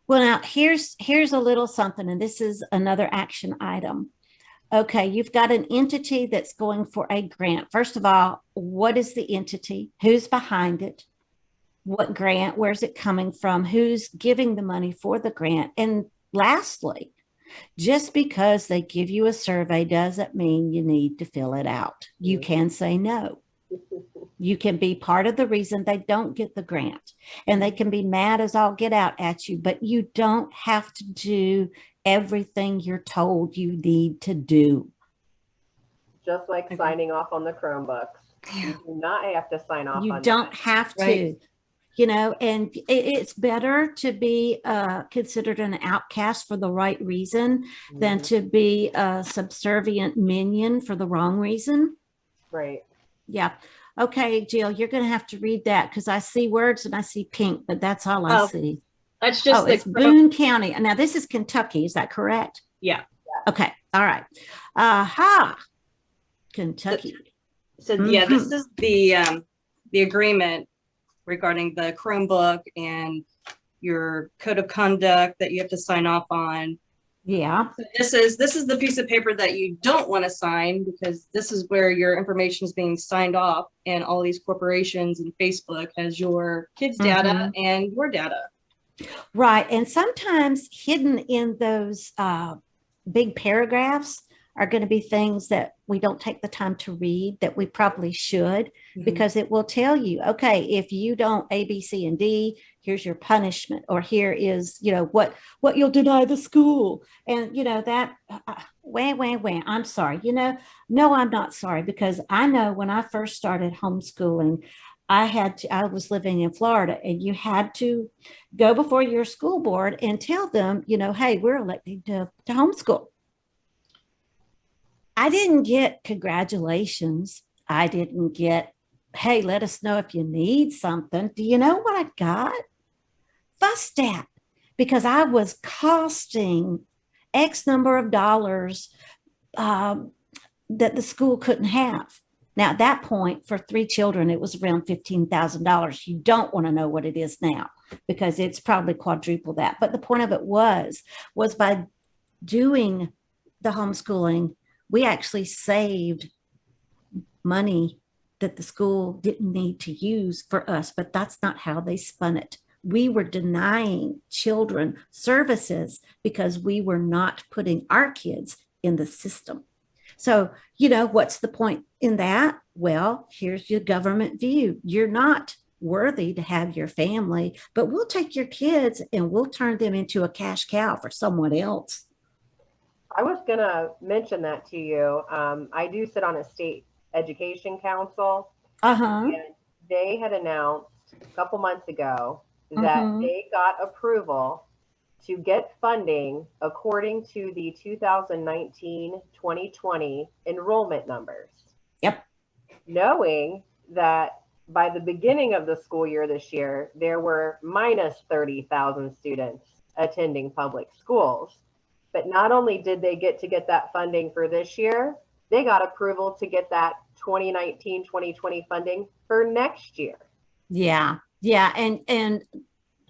Well, now here's a little something, and this is another action item. Okay, you've got an entity that's going for a grant. First of all, what is the entity? Who's behind it? What grant? Where's it coming from? Who's giving the money for the grant? And lastly, just because they give you a survey doesn't mean you need to fill it out. You can say no. You can be part of the reason they don't get the grant, and they can be mad as all get out at you, but you don't have to do everything you're told you need to do. Just like signing off on the Chromebooks. You do not have to sign off You on don't that. have Right. to, and it's better to be considered an outcast for the right reason than to be a subservient minion for the wrong reason. Right. Yeah. Okay, Jill, you're going to have to read that because I see words and I see pink, but that's all I Oh, see. that's just Oh, the it's Boone County. Now, this is Kentucky. Is that correct? yeah. Okay. All right. Aha. Kentucky. So yeah, this is the agreement regarding the Chromebook and your code of conduct that you have to sign off on. Yeah. So this is the piece of paper that you don't want to sign, because this is where your information is being signed off, and all these corporations and Facebook has your kids' data and your data. Right. And sometimes hidden in those big paragraphs are going to be things that we don't take the time to read that we probably should, because it will tell you, okay, if you don't A, B, C, and D, here's your punishment, or here is, what you'll deny the school. And, that, wah. I'm sorry. No, I'm not sorry, because I know when I first started homeschooling, I was living in Florida, and you had to go before your school board and tell them, hey, we're electing to homeschool. I didn't get congratulations. I didn't get, hey, let us know if you need something. Do you know what I got? Fussed at, because I was costing X number of dollars that the school couldn't have. Now, at that point, for 3 children, it was around $15,000. You don't want to know what it is now, because it's probably quadruple that. But the point of it was by doing the homeschooling, we actually saved money that the school didn't need to use for us, but that's not how they spun it. We were denying children services because we were not putting our kids in the system. So, what's the point in that? Well, here's your government view. You're not worthy to have your family, but we'll take your kids and we'll turn them into a cash cow for someone else. I was going to mention that to you. I do sit on a state education council, Uh-huh. and they had announced a couple months ago that they got approval to get funding according to the 2019-2020 enrollment numbers. Yep. Knowing that by the beginning of the school year this year, there were minus 30,000 students attending public schools. But not only did they get that funding for this year, they got approval to get that 2019-2020 funding for next year. Yeah. Yeah. And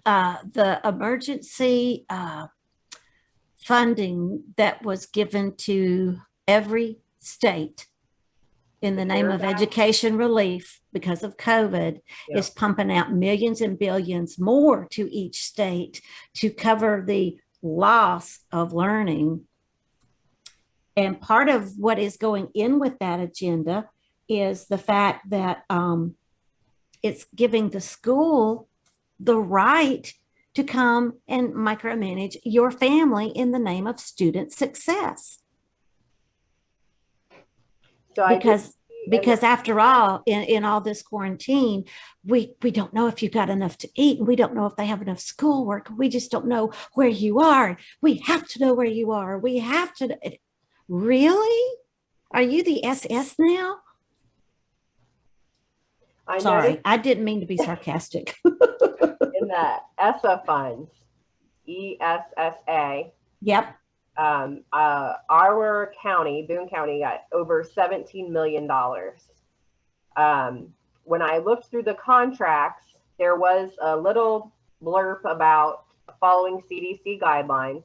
the emergency funding that was given to every state in the name of education relief because of COVID is pumping out millions and billions more to each state to cover the loss of learning. And part of what is going in with that agenda is the fact that it's giving the school the right to come and micromanage your family in the name of student success. So because after all, in all this quarantine, we don't know if you've got enough to eat, and we don't know if they have enough schoolwork. We just don't know where you are. We have to know where you are. We have to. Really? Are you the SS now? Sorry, I didn't mean to be sarcastic. In the ESSA funds, ESSA. Yep. Our county, Boone County, got over $17 million. When I looked through the contracts, there was a little blurb about following CDC guidelines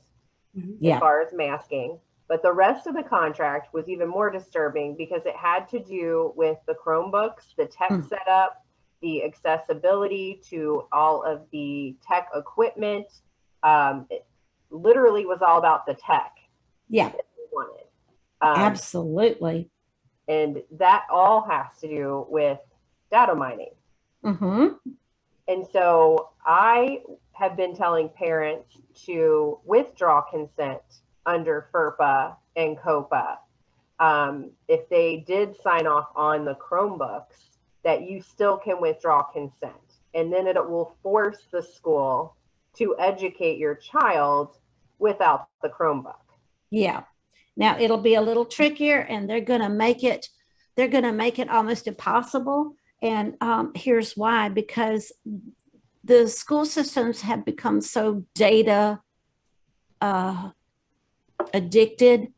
as far as masking. But the rest of the contract was even more disturbing because it had to do with the Chromebooks, the tech setup, the accessibility to all of the tech equipment. It literally was all about the tech. Yeah. That we wanted. Absolutely. And that all has to do with data mining. And so I have been telling parents to withdraw consent under FERPA and COPA. If they did sign off on the Chromebooks, that you still can withdraw consent. And then it will force the school to educate your child without the Chromebook. Yeah. Now it'll be a little trickier, and they're going to make it almost impossible. And here's why: because the school systems have become so data addicted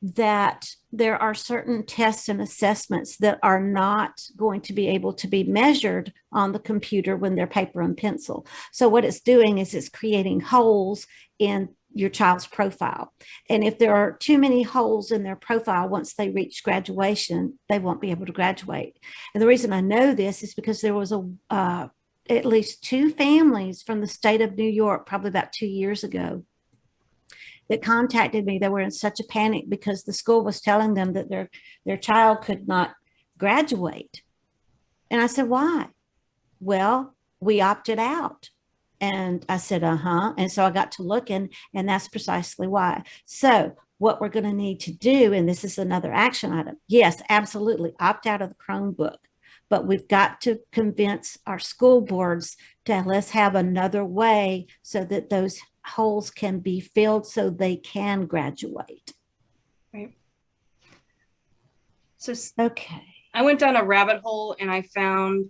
that there are certain tests and assessments that are not going to be able to be measured on the computer when they're paper and pencil. So what it's doing is it's creating holes in your child's profile. And if there are too many holes in their profile, once they reach graduation, they won't be able to graduate. And the reason I know this is because there was at least 2 families from the state of New York, probably about 2 years ago, that contacted me. They were in such a panic because the school was telling them that their child could not graduate. And I said, why? Well, we opted out. And I said, And so I got to looking, and that's precisely why. So what we're going to need to do, and this is another action item. Yes, absolutely. Opt out of the Chromebook. But we've got to convince our school boards to let's have another way so that those holes can be filled so they can graduate. Right. So okay. I went down a rabbit hole and I found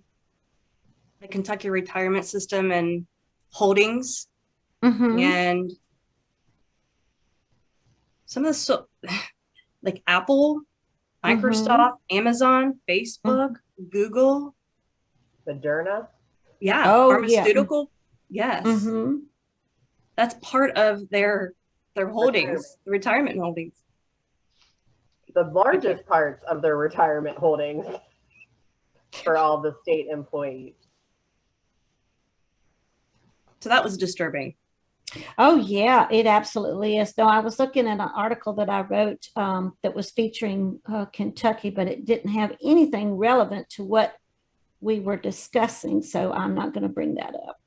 the Kentucky retirement system and holdings, and some of the like Apple, Microsoft, Amazon, Facebook, Google, Moderna. Yeah. Pharmaceutical. Yeah. Yes. That's part of their holdings, retirement holdings. The largest parts of their retirement holdings for all the state employees. So that was disturbing. Oh, yeah, it absolutely is. No, I was looking at an article that I wrote that was featuring Kentucky, but it didn't have anything relevant to what we were discussing. So I'm not going to bring that up.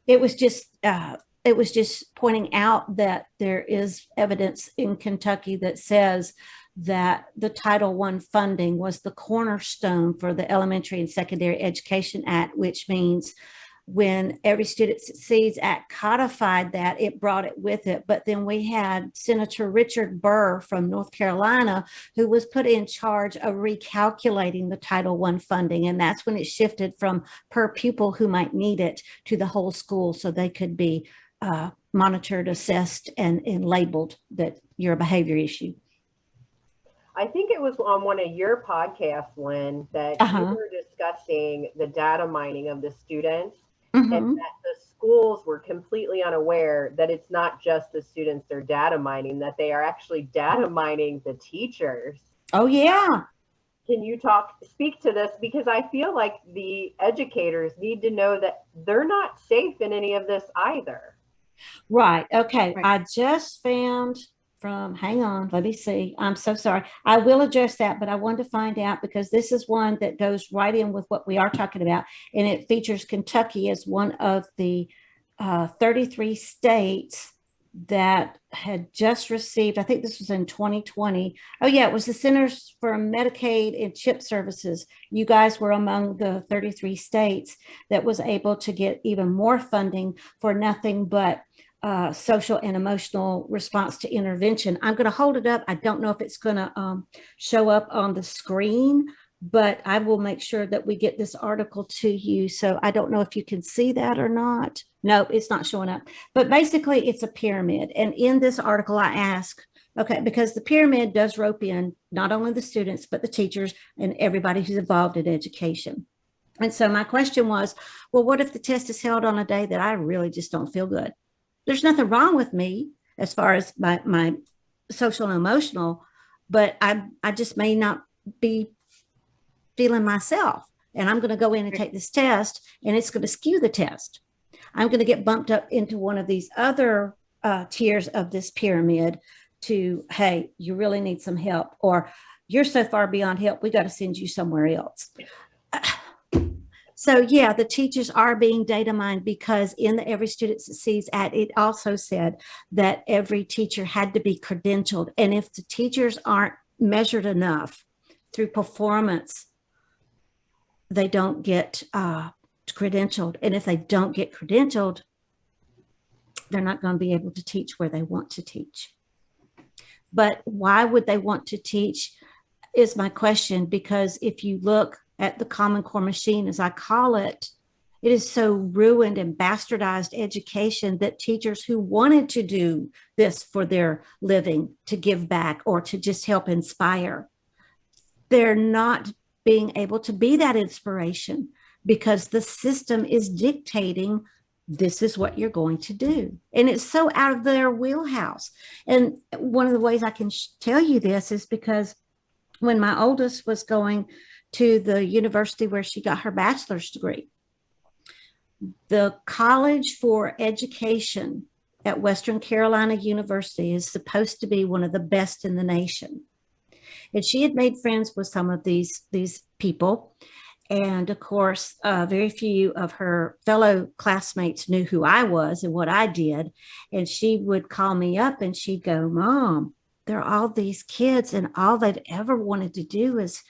It was just pointing out that there is evidence in Kentucky that says that the Title I funding was the cornerstone for the Elementary and Secondary Education Act, which means when Every Student Succeeds Act codified that, it brought it with it. But then we had Senator Richard Burr from North Carolina, who was put in charge of recalculating the Title I funding. And that's when it shifted from per pupil who might need it to the whole school, so they could be monitored, assessed, and labeled that you're a behavior issue. I think it was on one of your podcasts, Lynn, that you were discussing the data mining of the students, and that the schools were completely unaware that it's not just the students they're data mining, that they are actually data mining the teachers. Oh, yeah. Can you speak to this? Because I feel like the educators need to know that they're not safe in any of this either. Right. Okay. Right. I just found hang on, let me see. I'm so sorry. I will address that, but I wanted to find out because this is one that goes right in with what we are talking about. And it features Kentucky as one of the 33 states that had just received, I think this was in 2020. Oh yeah, it was the Centers for Medicaid and CHIP Services. You guys were among the 33 states that was able to get even more funding for nothing but social and emotional response to intervention. I'm going to hold it up. I don't know if it's going to show up on the screen, but I will make sure that we get this article to you. So I don't know if you can see that or not. No, it's not showing up. But basically, it's a pyramid. And in this article, I ask, okay, because the pyramid does rope in not only the students, but the teachers and everybody who's involved in education. And so my question was, well, what if the test is held on a day that I really just don't feel good? There's nothing wrong with me as far as my social and emotional, but I just may not be feeling myself. And I'm going to go in and take this test, and it's going to skew the test. I'm going to get bumped up into one of these other tiers of this pyramid to, hey, you really need some help, or you're so far beyond help, we got to send you somewhere else. So yeah, the teachers are being data mined, because in the Every Student Succeeds Act, it also said that every teacher had to be credentialed. And if the teachers aren't measured enough through performance, they don't get credentialed. And if they don't get credentialed, they're not going to be able to teach where they want to teach. But why would they want to teach is my question, because if you look at the Common Core machine, as I call it, it is so ruined and bastardized education that teachers who wanted to do this for their living, to give back or to just help inspire, they're not being able to be that inspiration, because the system is dictating this is what you're going to do. And it's so out of their wheelhouse. And one of the ways I can tell you this is because when my oldest was going to the university where she got her bachelor's degree, the College for Education at Western Carolina University is supposed to be one of the best in the nation. And she had made friends with some of these people. And of course, very few of her fellow classmates knew who I was and what I did. And she would call me up and she'd go, Mom, there are all these kids, and all they've ever wanted to do is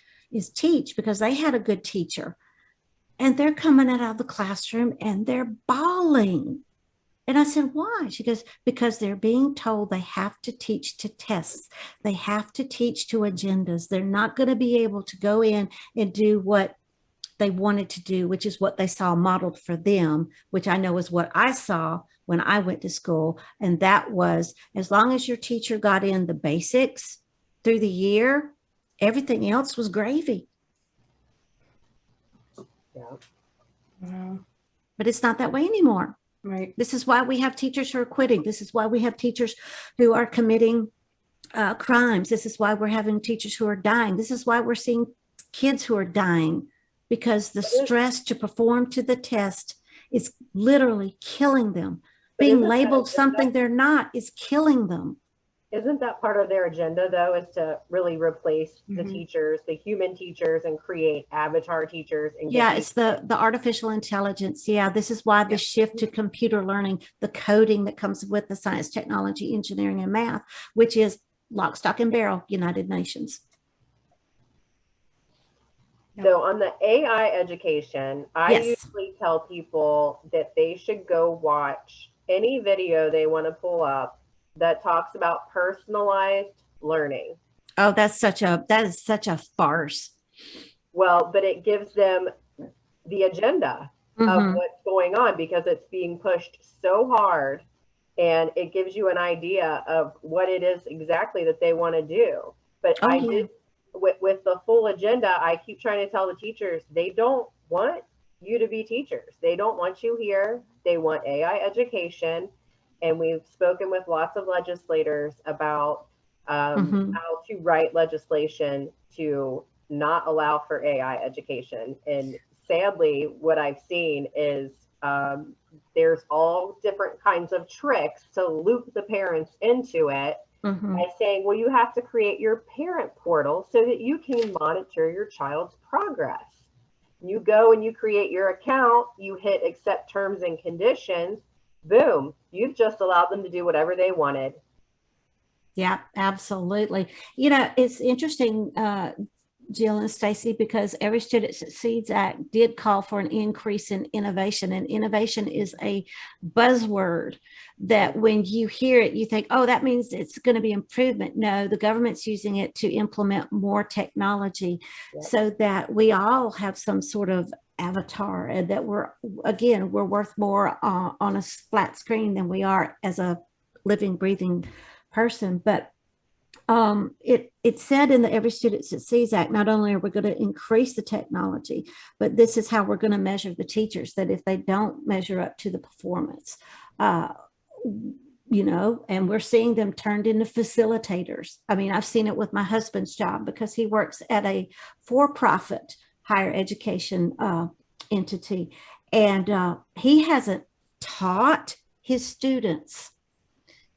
teach, because they had a good teacher. And they're coming out of the classroom and they're bawling. And I said, why? She goes, because they're being told they have to teach to tests. They have to teach to agendas. They're not going to be able to go in and do what they wanted to do, which is what they saw modeled for them, which I know is what I saw when I went to school. And that was, as long as your teacher got in the basics through the year, everything else was gravy. Yeah. Wow. But it's not that way anymore. Right. This is why we have teachers who are quitting. This is why we have teachers who are committing crimes. This is why we're having teachers who are dying. This is why we're seeing kids who are dying, because the stress to perform to the test is literally killing them. Being labeled something they're not is killing them. Isn't that part of their agenda, though, is to really replace the teachers, the human teachers, and create avatar teachers? And yeah, it's the artificial intelligence. Yeah, this is why the shift to computer learning, the coding that comes with the science, technology, engineering, and math, which is lock, stock, and barrel, United Nations. So on the AI education, I usually tell people that they should go watch any video they want to pull up that talks about personalized learning. Oh, that is such a farce. Well, but it gives them the agenda of what's going on, because it's being pushed so hard, and it gives you an idea of what it is exactly that they want to do. But with the full agenda, I keep trying to tell the teachers, they don't want you to be teachers. They don't want you here. They want AI education. And we've spoken with lots of legislators about how to write legislation to not allow for AI education. And sadly, what I've seen is there's all different kinds of tricks to loop the parents into it by saying, well, you have to create your parent portal so that you can monitor your child's progress. You go and you create your account, you hit accept terms and conditions, boom, you've just allowed them to do whatever they wanted. Yeah, absolutely. You know, it's interesting, Jill and Stacy, because Every Student Succeeds Act did call for an increase in innovation, and innovation is a buzzword that when you hear it, you think, oh, that means it's going to be improvement. No, the government's using it to implement more technology so that we all have some sort of avatar, and that we're worth more on a flat screen than we are as a living, breathing person. But It said in the Every Student Succeeds Act, not only are we going to increase the technology, but this is how we're going to measure the teachers, that if they don't measure up to the performance, uh, and we're seeing them turned into facilitators. I mean, I've seen it with my husband's job because he works at a for-profit higher education entity, and he hasn't taught his students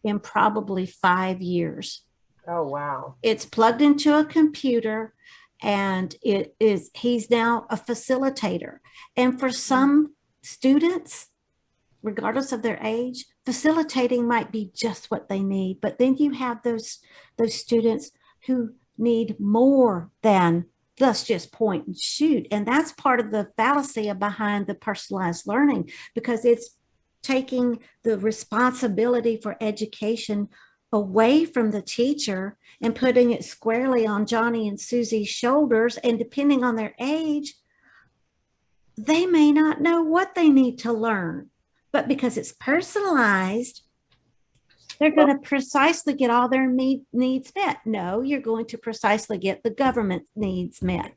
in probably 5 years. Oh, wow. It's plugged into a computer, and he's now a facilitator. And for some students, regardless of their age, facilitating might be just what they need. But then you have those students who need more than let's just point and shoot. And that's part of the fallacy behind the personalized learning, because it's taking the responsibility for education away from the teacher and putting it squarely on Johnny and Susie's shoulders. And depending on their age, they may not know what they need to learn. But because it's personalized, they're going to precisely get all their needs met. No, you're going to precisely get the government needs met.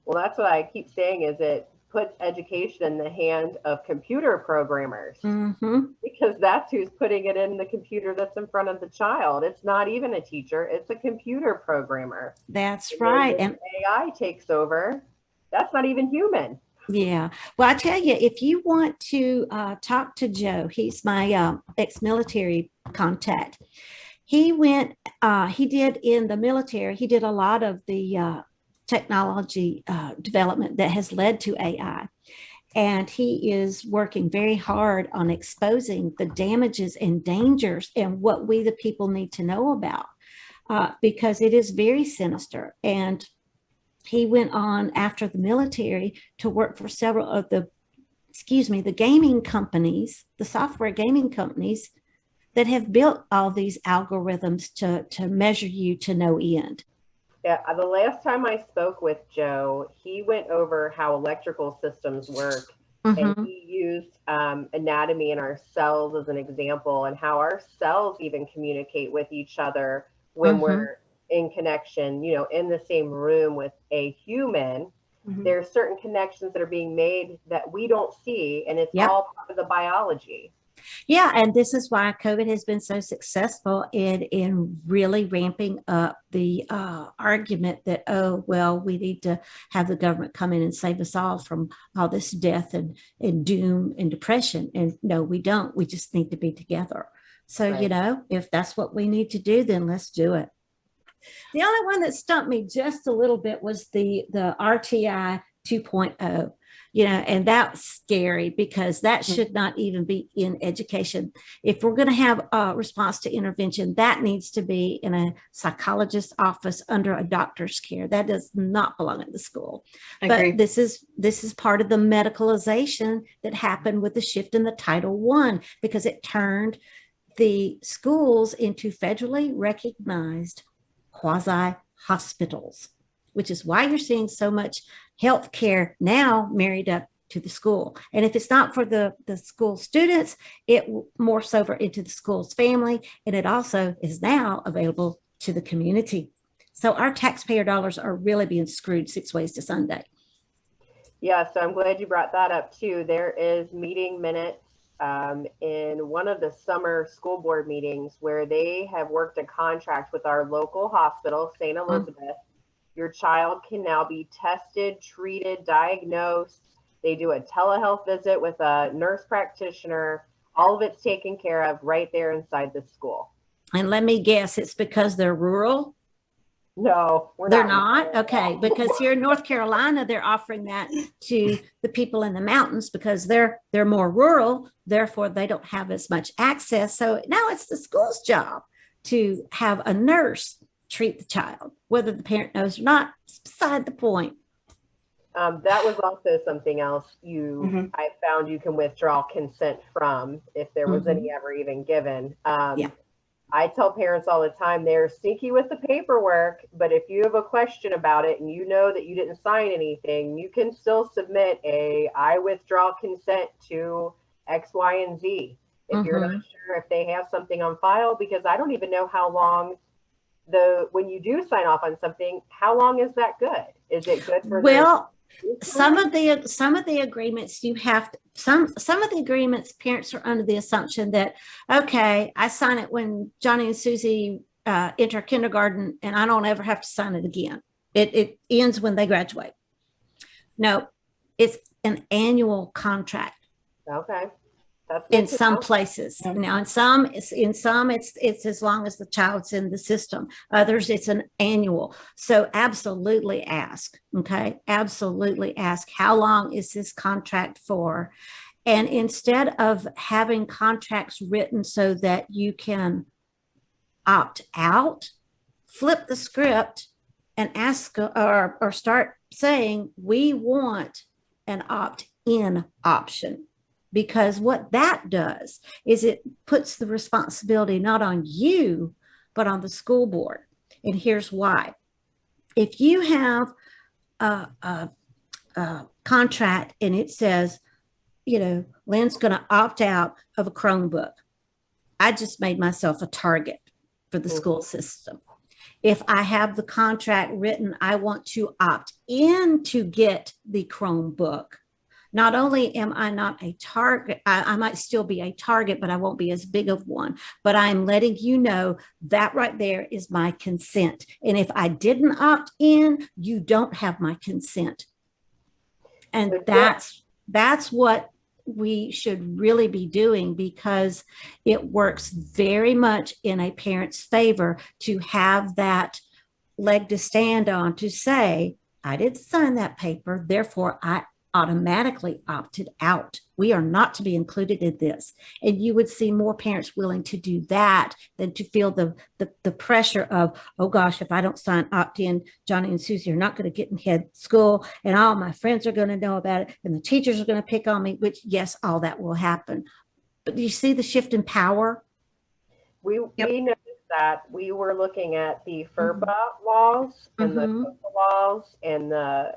Well, that's what I keep saying, is it puts education in the hand of computer programmers, because that's who's putting it in the computer that's in front of the child. It's not even a teacher, it's a computer programmer. That's right. And AI takes over, that's not even human. Yeah. Well, I tell you, if you want to talk to Joe, he's my ex-military contact. He did in the military, he did a lot of the technology development that has led to AI. And he is working very hard on exposing the damages and dangers and what we, the people, need to know about, because it is very sinister. And he went on after the military to work for several of the gaming companies, the software gaming companies that have built all these algorithms to measure you to no end. Yeah, the last time I spoke with Joe, he went over how electrical systems work, and he used anatomy in our cells as an example, and how our cells even communicate with each other when we're in connection, in the same room with a human. There are certain connections that are being made that we don't see, and it's all part of the biology. Yeah, and this is why COVID has been so successful in really ramping up the argument that, oh, well, we need to have the government come in and save us all from all this death and doom and depression. And no, we don't. We just need to be together. So, Right. If that's what we need to do, then let's do it. The only one that stumped me just a little bit was the RTI 2.0. And that's scary because that should not even be in education. If we're going to have a response to intervention, that needs to be in a psychologist's office under a doctor's care. That does not belong at the school. But this is part of the medicalization that happened with the shift in the Title I, because it turned the schools into federally recognized quasi hospitals, which is why you're seeing so much health care now married up to the school. And if it's not for the school students, it morphs over into the school's family. And it also is now available to the community. So our taxpayer dollars are really being screwed 6 ways to Sunday. Yeah, so I'm glad you brought that up too. There is meeting minutes in one of the summer school board meetings where they have worked a contract with our local hospital, St. Elizabeth. Your child can now be tested, treated, diagnosed. They do a telehealth visit with a nurse practitioner. All of it's taken care of right there inside the school. And let me guess, it's because they're rural? No, they're not. Okay, because here in North Carolina, they're offering that to the people in the mountains because they're more rural. Therefore, they don't have as much access. So now it's the school's job to have a nurse treat the child, whether the parent knows or not. It's beside the point. That was also something else I found you can withdraw consent from if there was any ever even given. I tell parents all the time, they're sneaky with the paperwork, but if you have a question about it and you know that you didn't sign anything, you can still submit I withdraw consent to X, Y, and Z. If you're not sure if they have something on file, because I don't even know how long when you do sign off on something, how long is that good? Is it good for well, some of the agreements you have to, some of the agreements parents are under the assumption that, okay, I sign it when Johnny and Susie enter kindergarten and I don't ever have to sign it again. It ends when they graduate. No, it's an annual contract. Okay. In some places. Now, in some, it's as long as the child's in the system. Others, it's an annual. So absolutely ask, okay? Absolutely ask, how long is this contract for? And instead of having contracts written so that you can opt out, flip the script and ask or start saying, we want an opt-in option. Because what that does is it puts the responsibility not on you, but on the school board. And here's why. If you have a contract and it says, Lynne's going to opt out of a Chromebook, I just made myself a target for the school system. If I have the contract written, I want to opt in to get the Chromebook. Not only am I not a target, I might still be a target, but I won't be as big of one. But I'm letting you know that right there is my consent. And if I didn't opt in, you don't have my consent. And that's what we should really be doing, because it works very much in a parent's favor to have that leg to stand on to say, I didn't sign that paper, therefore I automatically opted out. We are not to be included in this. And you would see more parents willing to do that than to feel the pressure of, oh gosh, if I don't sign opt-in, Johnny and Susie are not going to get in head school and all my friends are going to know about it and the teachers are going to pick on me, which yes, all that will happen. But do you see the shift in power? We noticed that. We were looking at the FERPA laws and the COPA laws and the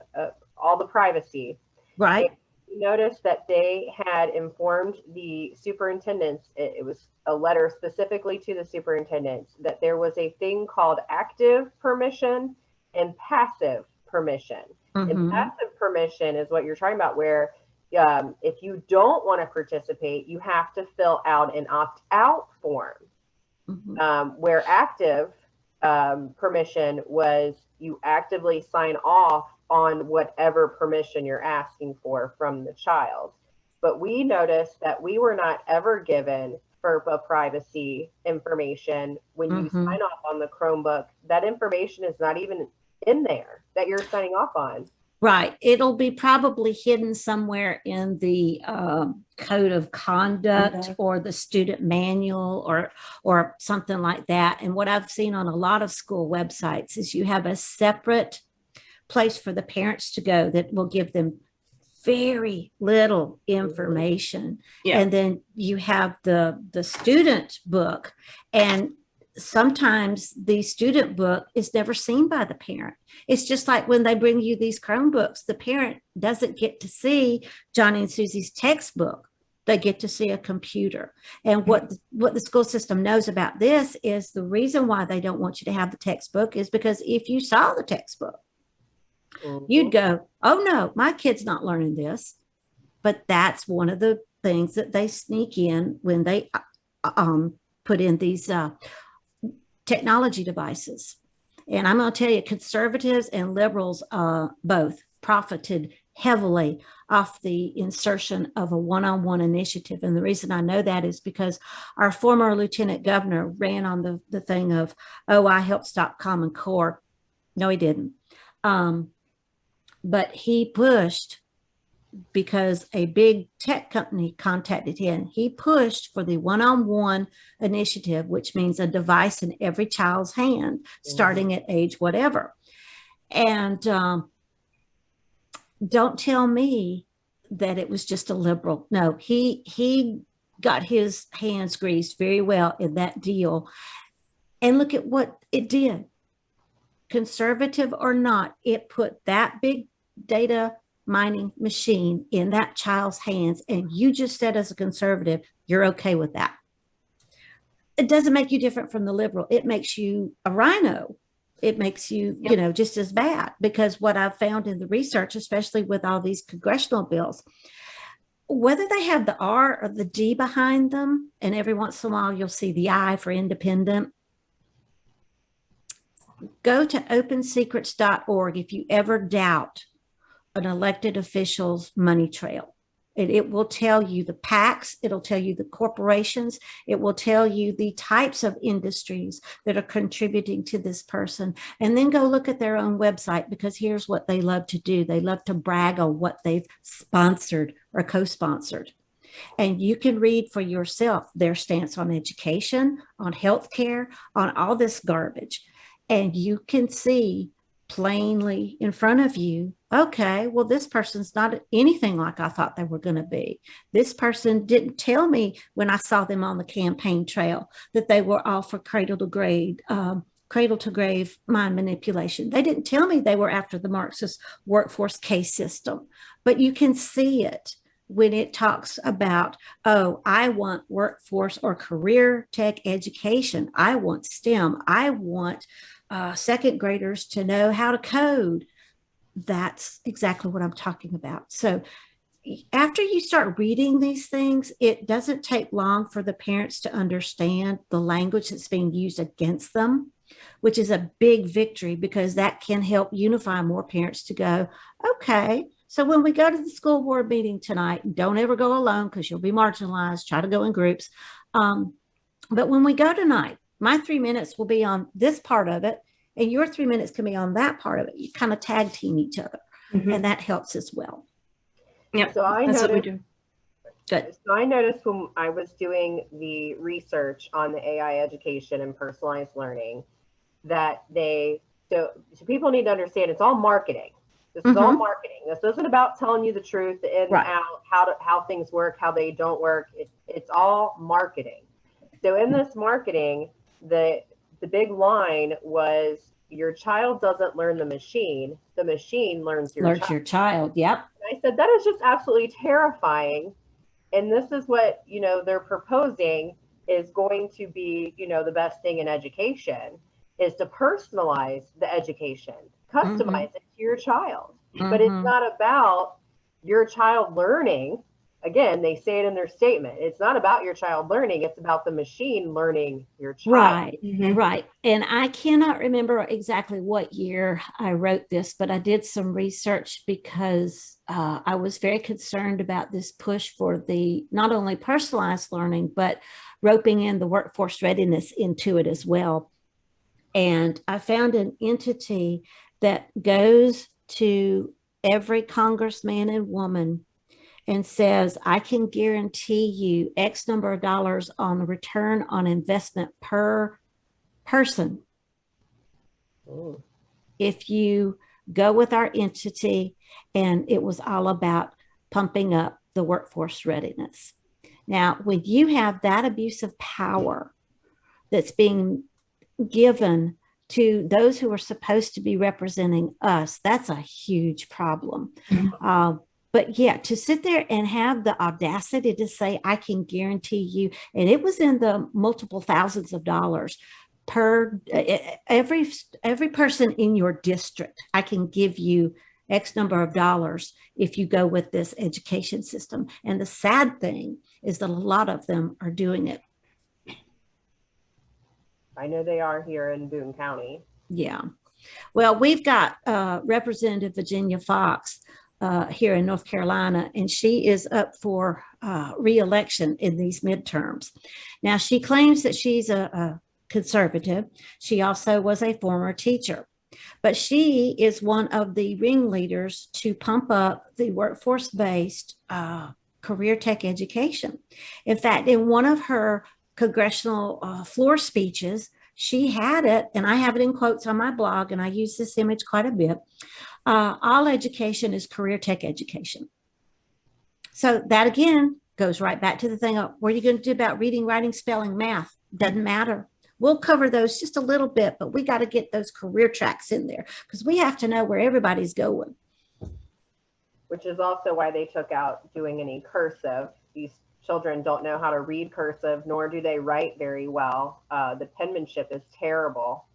all the privacy. Right. And we noticed that they had informed the superintendents, it was a letter specifically to the superintendents, that there was a thing called active permission and passive permission. And passive permission is what you're talking about, where if you don't want to participate, you have to fill out an opt-out form. Where active permission was you actively sign off on whatever permission you're asking for from the child. But we noticed that we were not ever given FERPA privacy information. When you sign off on the Chromebook, that information is not even in there that you're signing off on. Right. It'll be probably hidden somewhere in the code of conduct or the student manual or something like that. And what I've seen on a lot of school websites is you have a separate place for the parents to go that will give them very little information. And then you have the student book, and sometimes the student book is never seen by the parent. It's just like when they bring you these Chromebooks, the parent doesn't get to see Johnny and Susie's textbook. They get to see a computer. And what the school system knows about this is the reason why they don't want you to have the textbook is because if you saw the textbook, you'd go, oh no, my kid's not learning this. But that's one of the things that they sneak in when they put in these technology devices. And I'm going to tell you, conservatives and liberals both profited heavily off the insertion of a one-on-one initiative. And the reason I know that is because our former lieutenant governor ran on the thing of, oh, I helped stop Common Core. No, he didn't. But he pushed, because a big tech company contacted him, he pushed for the one-on-one initiative, which means a device in every child's hand, starting at age whatever. And don't tell me that it was just a liberal. No, he got his hands greased very well in that deal. And look at what it did. Conservative or not, it put that big data mining machine in that child's hands. And you just said, as a conservative, you're okay with that. it doesn't make you different from the liberal. It makes you a rhino. It makes you, Yep. just as bad, because what I've found in the research, especially with all these congressional bills, whether they have the R or the D behind them, and every once in a while you'll see the I for independent, go to opensecrets.org if you ever doubt an elected official's money trail. And it will tell you the PACs, it'll tell you the corporations, it will tell you the types of industries that are contributing to this person. And then go look at their own website, because here's what they love to do. They love to brag on what they've sponsored or co-sponsored. And you can read for yourself their stance on education, on healthcare, on all this garbage. And you can see plainly in front of you, okay, well, this person's not anything like I thought they were going to be. This person didn't tell me when I saw them on the campaign trail that they were all for cradle to grave mind manipulation. They didn't tell me they were after the Marxist workforce case system, but you can see it when it talks about, oh, I want workforce or career tech education. I want STEM. I want second graders to know how to code. That's exactly what I'm talking about. So after you start reading these things, it doesn't take long for the parents to understand the language that's being used against them, which is a big victory, because that can help unify more parents to go, okay, so when we go to the school board meeting tonight, don't ever go alone because you'll be marginalized. Try to go in groups. But when we go tonight, my 3 minutes will be on this part of it, and your 3 minutes can be on that part of it. You kind of tag team each other, and that helps as well. Yeah, so that's what we do. Good. So I noticed when I was doing the research on the AI education and personalized learning that so people need to understand it's all marketing. This is all marketing. This isn't about telling you the truth, the in and out, how things work, how they don't work. It's all marketing. So in this marketing, the big line was, your child doesn't learn the machine learns your child. Your child. Yep. And I said, that is just absolutely terrifying. And this is what, they're proposing is going to be, the best thing in education, is to personalize the education, customize it to your child. But it's not about your child learning. Again, they say it in their statement. It's not about your child learning. It's about the machine learning your child. Right. Right. And I cannot remember exactly what year I wrote this, but I did some research because I was very concerned about this push for the not only personalized learning, but roping in the workforce readiness into it as well. And I found an entity that goes to every congressman and woman and says, I can guarantee you X number of dollars on the return on investment per person if you go with our entity. And it was all about pumping up the workforce readiness. Now, when you have that abuse of power that's being given to those who are supposed to be representing us, that's a huge problem. But yeah, to sit there and have the audacity to say, I can guarantee you, and it was in the multiple thousands of dollars per every person in your district, I can give you X number of dollars if you go with this education system. And the sad thing is that a lot of them are doing it. I know they are here in Boone County. Yeah. Well, we've got Representative Virginia Fox here in North Carolina, and she is up for re-election in these midterms. Now, she claims that she's a conservative. She also was a former teacher, but she is one of the ringleaders to pump up the workforce-based career tech education. In fact, in one of her congressional floor speeches, she had it, and I have it in quotes on my blog, and I use this image quite a bit. All education is career tech education. So that again goes right back to the thing of, what are you going to do about reading, writing, spelling, math? Doesn't matter. We'll cover those just a little bit, but we got to get those career tracks in there because we have to know where everybody's going. Which is also why they took out doing any cursive. These children don't know how to read cursive, nor do they write very well. The penmanship is terrible.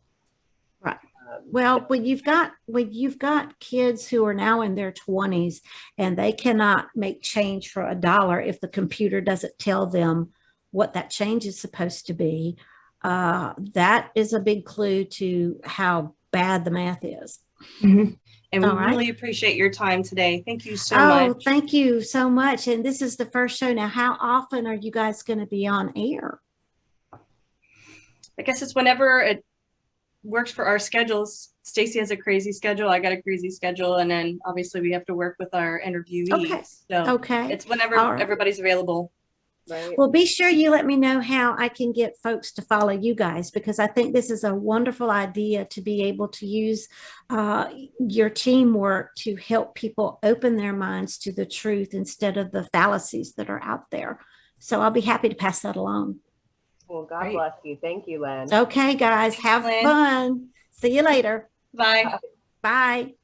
Right. Well, when you've got kids who are now in their 20s and they cannot make change for $1 if the computer doesn't tell them what that change is supposed to be, that is a big clue to how bad the math is. Mm-hmm. And we All right. really appreciate your time today. Thank you so Oh, much. thank you so much. And this is the first show. Now, how often are you guys going to be on air? I guess it's whenever it works for our schedules. Stacy has a crazy schedule. I got a crazy schedule. And then obviously we have to work with our interviewees. Okay. So Okay. it's whenever Right. everybody's available. Right. Well, be sure you let me know how I can get folks to follow you guys, because I think this is a wonderful idea to be able to use your teamwork to help people open their minds to the truth instead of the fallacies that are out there. So I'll be happy to pass that along. Well, God Great. bless you. Thank you, Lynn. Okay, guys, have Lynn. fun. See you later. Bye. Bye.